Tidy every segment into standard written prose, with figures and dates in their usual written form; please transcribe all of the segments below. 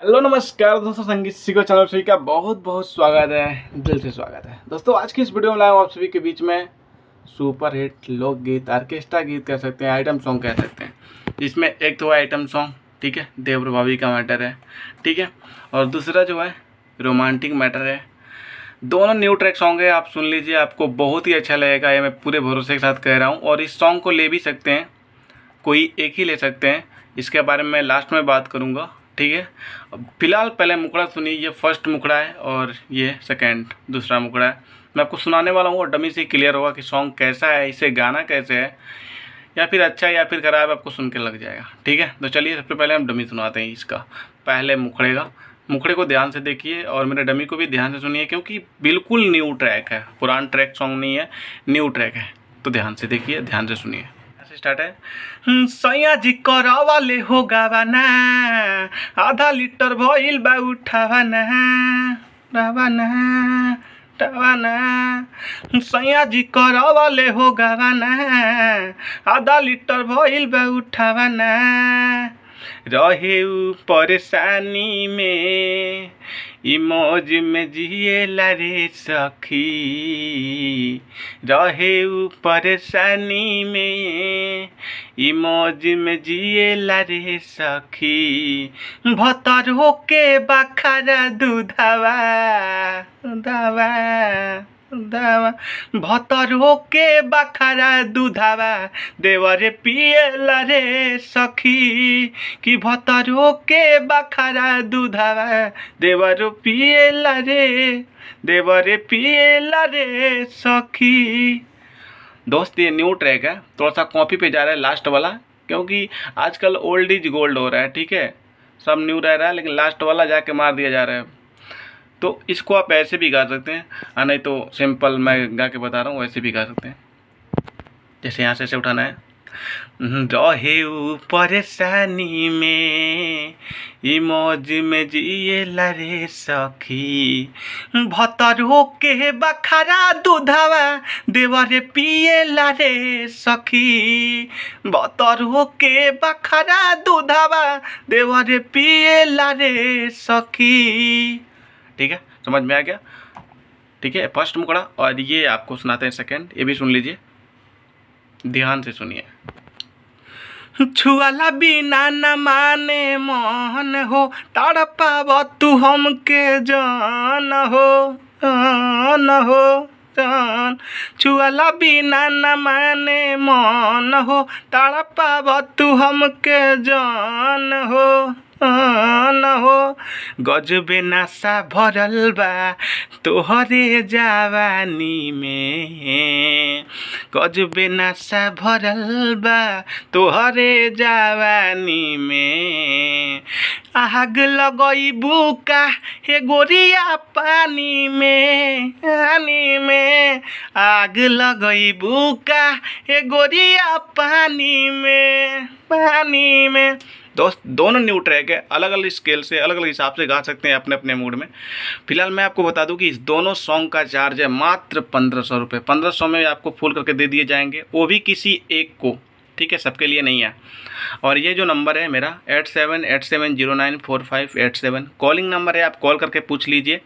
Hello नमस्कार दोस्तों, संगीत सीखो चैनल सभी का बहुत बहुत स्वागत है, दिल से स्वागत है। दोस्तों आज की इस वीडियो में लाया हूँ आप सभी के बीच में सुपर हिट लोकगीत, ऑर्केस्ट्रा गीत कह सकते हैं, आइटम सॉन्ग कह सकते हैं। जिसमें एक तो है आइटम सॉन्ग, ठीक है, देव प्रभावी का मैटर है, ठीक है, और दूसरा जो है रोमांटिक मैटर है। दोनों न्यू ट्रैक सॉन्ग है, आप सुन लीजिए, आपको बहुत ही अच्छा लगेगा, ये मैं पूरे भरोसे के साथ कह रहा हूँ। और इस सॉन्ग को ले भी सकते हैं, कोई एक ही ले सकते हैं, इसके बारे में लास्ट में बात करूँगा, ठीक है। फिलहाल पहले मुखड़ा सुनिए, ये फर्स्ट मुखड़ा है और ये सेकंड दूसरा मुखड़ा है। मैं आपको सुनाने वाला हूँ और डमी से क्लियर होगा कि सॉन्ग कैसा है, इसे गाना कैसे है, या फिर अच्छा है या फिर खराब, आपको सुन के लग जाएगा, ठीक है। तो चलिए सबसे पहले हम डमी सुनाते हैं इसका, पहले मुखड़े को ध्यान से देखिए और मेरे डमी को भी ध्यान से सुनिए, क्योंकि बिल्कुल न्यू ट्रैक है, पुराना ट्रैक सॉन्ग नहीं है, न्यू ट्रैक है। तो ध्यान से देखिए, ध्यान से सुनिए। स्टार्ट है। सैया जी करावाले हो गावाना, आधा लीटर भइल बा उठावाना, रावाना टावाना। सैया जी करावाले हो गावाना, आधा लीटर भइल बा उठावाना। रहे उ परेशानी में, ई मौज में जिएला रे सखी। रहे उ परेशानी में, ई मौज में जिएला रे सखी। भतर होके बखारा दूधवा दूधवा दूधवा, भतर होके बखारा दूधवा, देवरे पिएला रे सखी। कि भतर होके बखारा दूधवा, देवर पिएला रे सखी। दोस्त ये न्यू ट्रैक है, थोड़ा सा कॉपी पे जा रहा है लास्ट वाला, क्योंकि आजकल ओल्ड इज गोल्ड हो रहा है, ठीक है। सब न्यू रह रहा है लेकिन लास्ट वाला जाके मार दिया जा रहा है। तो इसको आप ऐसे भी गा सकते हैं, और नहीं तो सिंपल मैं गा के बता रहा हूँ, वैसे भी गा सकते हैं। जैसे यहाँ से ऐसे उठाना है। रहे उ परेशानी में, ई मौज में जिएला रे सखी। भतर होके बखारा दूधवा, देवरे पिएला रे सखी। भतर होके बखारा दूधवा, देवरे पिएला रे सखी। ठीक है, समझ में आ गया, ठीक है। फर्स्ट मुखड़ा और ये आपको सुनाते हैं सेकंड, ये भी सुन लीजिए, ध्यान से सुनिए। छुआला बिना न माने मन हो, तड़पाव तू हमके जान हो, जान हो जान। छुआला बिना न माने मन हो, तड़पाव तू हमके जान हो, न हो। गजबे नशा भरल बा तोहरे जवानी में, गजबे नशा भरल बा तोहरे जवानी में। आग लगइबू का हे गोरिया पानी में, पानी में। आग लगइबू का हे गोरिया पानी में, पानी में। दोस्त दोनों न्यू ट्रैक है, अलग अलग स्केल से, अलग अलग हिसाब से गा सकते हैं अपने अपने मूड में। फिलहाल मैं आपको बता दूं कि इस दोनों सॉन्ग का चार्ज है मात्र 1500 रुपये। 1500 में आपको फुल करके दे दिए जाएंगे, वो भी किसी एक को, ठीक है, सबके लिए नहीं है। और ये जो नंबर है मेरा 8787094587 कॉलिंग नंबर है, आप कॉल करके पूछ लीजिए।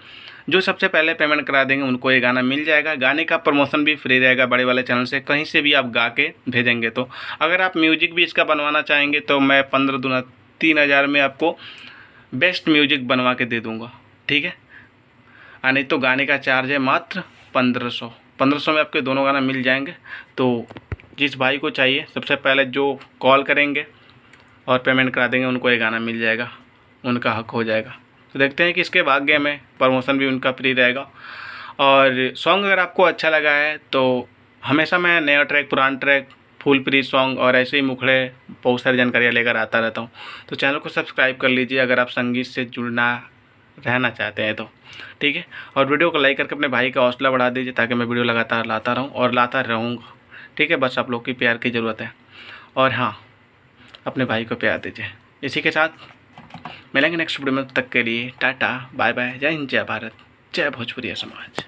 जो सबसे पहले पेमेंट करा देंगे उनको ये गाना मिल जाएगा। गाने का प्रमोशन भी फ्री रहेगा बड़े वाले चैनल से, कहीं से भी आप गा के भेजेंगे। तो अगर आप म्यूजिक भी इसका बनवाना चाहेंगे तो मैं 15 दूना 3000 में आपको बेस्ट म्यूजिक बनवा के दे दूँगा, ठीक है। नहीं तो गाने का चार्ज है मात्र 1500। 1500 में आपके दोनों गाना मिल जाएंगे। तो जिस भाई को चाहिए सबसे पहले जो कॉल करेंगे और पेमेंट करा देंगे उनको ये गाना मिल जाएगा, उनका हक हो जाएगा। तो देखते हैं कि इसके भाग्य में प्रमोशन भी उनका फ्री रहेगा। और सॉन्ग अगर आपको अच्छा लगा है तो हमेशा मैं नया ट्रैक, पुराना ट्रैक, फुल फ्री सॉन्ग और ऐसे ही मुखड़े बहुत सारी जानकारियाँ लेकर आता रहता हूँ। तो चैनल को सब्सक्राइब कर लीजिए अगर आप संगीत से जुड़ना रहना चाहते हैं तो, ठीक है। और वीडियो को लाइक करके अपने भाई का हौसला बढ़ा दीजिए, ताकि मैं वीडियो लगातार लाता रहूँ और लाता रहूँगा, ठीक है। बस आप लोग की प्यार की ज़रूरत है। और हाँ, अपने भाई को प्यार दीजिए। इसी के साथ मिलेंगे नेक्स्ट वीडियो में, तब तक के लिए टाटा बाय बाय, जय हिंद, जय भारत, जय भोजपुरी समाज।